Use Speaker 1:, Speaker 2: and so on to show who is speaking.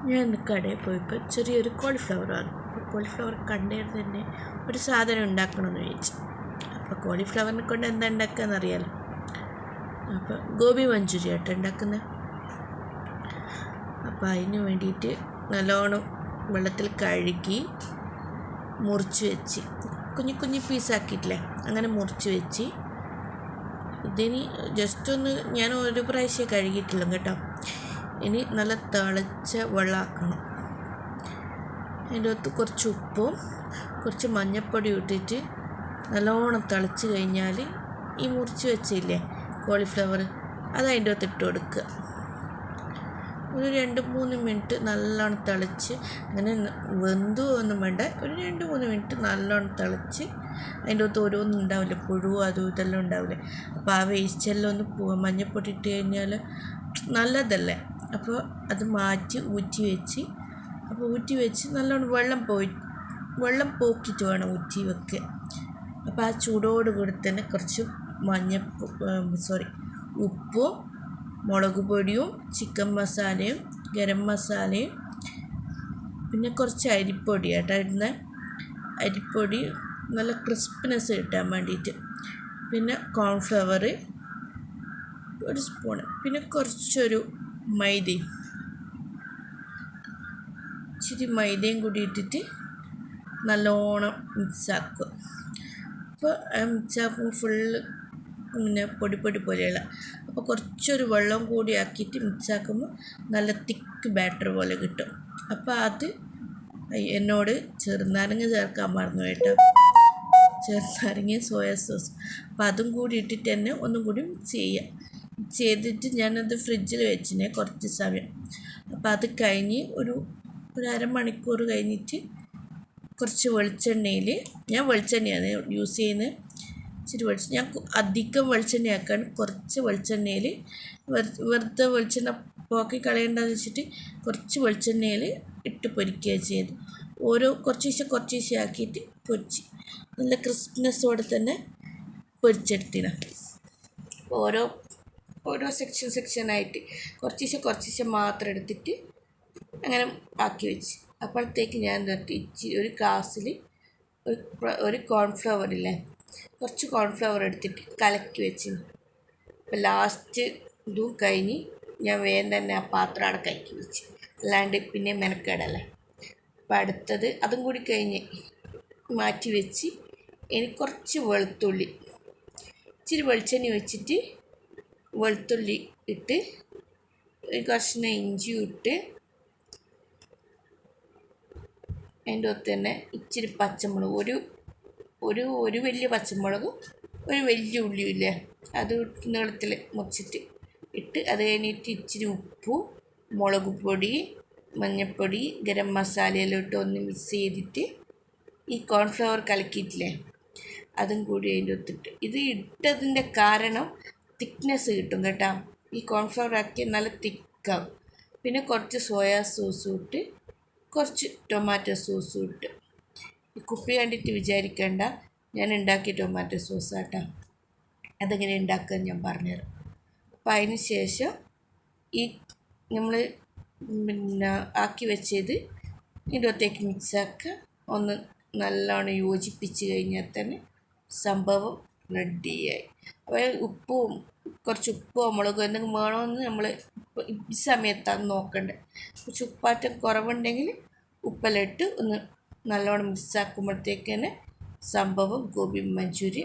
Speaker 1: ഞാൻ ഇന്ന് കടയിൽ പോയപ്പോൾ ചെറിയൊരു കോളിഫ്ലവർ വാങ്ങി. അപ്പോൾ കോളിഫ്ലവർ കണ്ടേന്ന് തന്നെ ഒരു സാധനം ഉണ്ടാക്കണമെന്ന് വിചാരിച്ചു. അപ്പോൾ കോളിഫ്ലവറിനെ കൊണ്ട് എന്താ ഉണ്ടാക്കുകയെന്ന് അറിയാലോ. അപ്പോൾ ഗോബി മഞ്ചൂരിയ ആയിട്ട് ഉണ്ടാക്കുന്നത്. അപ്പോൾ അതിന് വേണ്ടിയിട്ട് നല്ലോണം വെള്ളത്തിൽ കഴുകി മുറിച്ച് വെച്ച് കുഞ്ഞു കുഞ്ഞു പീസാക്കിയിട്ടില്ലേ, അങ്ങനെ മുറിച്ച് വെച്ച് ഇതിന് ജസ്റ്റ് ഒന്ന് ഞാൻ ഒരു പ്രാവശ്യം കഴുകിയിട്ടില്ല കേട്ടോ. ഇനി നല്ല തിളച്ച വെള്ളമാക്കണം. അതിൻ്റെ അകത്ത് കുറച്ച് ഉപ്പും കുറച്ച് മഞ്ഞൾപ്പൊടി ഇട്ടിട്ട് നല്ലോണം തിളച്ച് കഴിഞ്ഞാൽ ഈ മുറിച്ച് വെച്ചില്ലേ കോളിഫ്ലവർ, അത് അതിൻ്റെ അകത്ത് ഇട്ട് കൊടുക്കുക. ഒരു 2-3 മിനിറ്റ് നല്ലോണം തിളച്ച്, അങ്ങനെ വെന്തു ഒന്നും വേണ്ട, ഒരു 2-3 മിനിറ്റ് നല്ലോണം തിളച്ച് അതിൻ്റെ അകത്ത് ഓരോന്നും ഉണ്ടാവില്ല, പുഴുവും അതും ഇതെല്ലാം ഉണ്ടാവില്ലേ. അപ്പോൾ ആ വേസ്റ്റെല്ലാം ഒന്ന് പോവാം. മഞ്ഞൾപ്പൊടി ഇട്ട് കഴിഞ്ഞാൽ നല്ലതല്ലേ. അപ്പോൾ അത് മാറ്റി ഊറ്റി വെച്ച്, അപ്പോൾ ഊറ്റി വെച്ച് നല്ലോണം വെള്ളം പോക്കിയിട്ട് വേണം ഊറ്റി വെക്കുക. അപ്പോൾ ആ ചൂടോട് കൂടി തന്നെ കുറച്ച് ഉപ്പും മുളക് പൊടിയും ചിക്കൻ മസാലയും ഗരം മസാലയും പിന്നെ കുറച്ച് അരിപ്പൊടി കേട്ടോ ഇടുന്ന, അരിപ്പൊടി നല്ല ക്രിസ്പിനെസ് കിട്ടാൻ വേണ്ടിയിട്ട്, പിന്നെ കോൺഫ്ലവർ 1 സ്പൂണ്, പിന്നെ കുറച്ചൊരു ഇച്ചിരി മൈദയും കൂടി ഇട്ടിട്ട് നല്ലോണം മിക്സാക്കുക. അപ്പോൾ മിക്സാക്കുമ്പോൾ ഫുള്ള് പിന്നെ പൊടി പോലെയുള്ള, അപ്പോൾ കുറച്ചൊരു വെള്ളം കൂടി ആക്കിയിട്ട് മിക്സാക്കുമ്പോൾ നല്ല തിക്ക് ബാറ്റർ പോലെ കിട്ടും. അപ്പോൾ അത് എന്നോട് ചെറുനാരങ്ങ ചേർക്കാൻ മറന്നു കേട്ടോ, ചെറുനാരങ്ങ സോയാ സോസ്. അപ്പോൾ അതും കൂടി ഇട്ടിട്ട് തന്നെ ഒന്നും കൂടി മിക്സ് ചെയ്യുക. മിക്സ് ചെയ്തിട്ട് ഞാനത് ഫ്രിഡ്ജിൽ വെച്ചിനെ കുറച്ച് സമയം. അപ്പോൾ അത് കഴിഞ്ഞ് ഒരു അരമണിക്കൂർ കഴിഞ്ഞിട്ട് കുറച്ച് വെളിച്ചെണ്ണയിൽ, ഞാൻ വെളിച്ചെണ്ണയാണ് യൂസ് ചെയ്യുന്നത്, ഇച്ചിരി ഞാൻ അധികം വെളിച്ചെണ്ണയാക്കാൻ കുറച്ച് വെളിച്ചെണ്ണയിൽ വെറുതെ വെളിച്ചെണ്ണ പോക്കി കളയേണ്ടതെന്ന് വെച്ചിട്ട് കുറച്ച് വെളിച്ചെണ്ണയിൽ ഇട്ട് പൊരിക്കുക ചെയ്ത്, കുറച്ച് ആക്കിയിട്ട് പൊരിച്ച് നല്ല ക്രിസ്പിനെസ്സോടെ തന്നെ പൊരിച്ചെടുത്തിന്. ഓരോ സെക്ഷനായിട്ട് കുറച്ച് മാത്രം എടുത്തിട്ട് അങ്ങനെ ആക്കി വെച്ച്. അപ്പോഴത്തേക്ക് ഞാൻ ഒരു ഗ്ലാസ്സിൽ ഒരു കോൺഫ്ലവറില്ലേ, കുറച്ച് കോൺഫ്ലവർ എടുത്തിട്ട് കലക്കി വെച്ച്. അപ്പോൾ ലാസ്റ്റ് ഇതും കഴിഞ്ഞ് ഞാൻ വേഗം തന്നെ ആ പാത്രം അവിടെ കലക്കി വെച്ച്, അല്ലാണ്ട് പിന്നെ മെനക്കേടല്ലേ. അപ്പോൾ അടുത്തത് അതും കൂടി കഴിഞ്ഞ് മാറ്റി വെച്ച്, എനിക്ക് കുറച്ച് വെളുത്തുള്ളി, ഇച്ചിരി വെളിച്ചെണ്ണ വെച്ചിട്ട് വെളുത്തുള്ളി ഇട്ട് ഒരു കഷ്ണം ഇഞ്ചി ഇട്ട് അതിൻ്റെ ഒത്ത് തന്നെ ഇച്ചിരി പച്ചമുളക്, ഒരു വലിയ പച്ചമുളകും ഒരു വലിയ ഉള്ളിയും ഇല്ലേ, അത് നീളത്തിൽ മുറിച്ചിട്ട് ഇട്ട്, അത് കഴിഞ്ഞിട്ട് ഇച്ചിരി ഉപ്പും മുളക് പൊടി മഞ്ഞൾപ്പൊടി ഗരം മസാലയെല്ലാം ഇട്ട് ഒന്ന് മിക്സ് ചെയ്തിട്ട് ഈ കോൺഫ്ലവർ കലക്കിയിട്ടില്ലേ അതും കൂടി അതിൻ്റെ ഒത്തിട്ട്, ഇത് ഇട്ടതിൻ്റെ കാരണം തിക്നെസ് കിട്ടും കേട്ടോ. ഈ കോൺഫ്ലവർ ആക്കി നല്ല തിക്കാവും. പിന്നെ കുറച്ച് സോയാ സോസും ഇട്ട് കുറച്ച് ടൊമാറ്റോ സോസും ഇട്ട്. ഈ കുപ്പി കണ്ടിട്ട് വിചാരിക്കേണ്ട ഞാൻ ഉണ്ടാക്കിയ ടൊമാറ്റോ സോസാട്ടോ, അതെങ്ങനെ ഉണ്ടാക്കുക ഞാൻ പറഞ്ഞുതരാം. അപ്പോൾ അതിന് ശേഷം ഈ നമ്മൾ പിന്നെ ആക്കി വെച്ചത് ഇതിനകത്തേക്ക് മിക്സാക്കുക. ഒന്ന് നല്ലോണം യോജിപ്പിച്ച് കഴിഞ്ഞാൽ തന്നെ സംഭവം റെഡിയായി. അപ്പോൾ കുറച്ച് ഉപ്പോ മുളകോ എന്തെങ്കിലും വേണമെന്ന് നമ്മൾ ഈ സമയത്താണ് നോക്കേണ്ടത്. കുറച്ച് ഉപ്പാറ്റം കുറവുണ്ടെങ്കിൽ ഉപ്പെല്ലാം ഇട്ട് ഒന്ന് നല്ലോണം മിക്സാക്കുമ്പോഴത്തേക്ക് തന്നെ സംഭവം ഗോബി മഞ്ചൂരി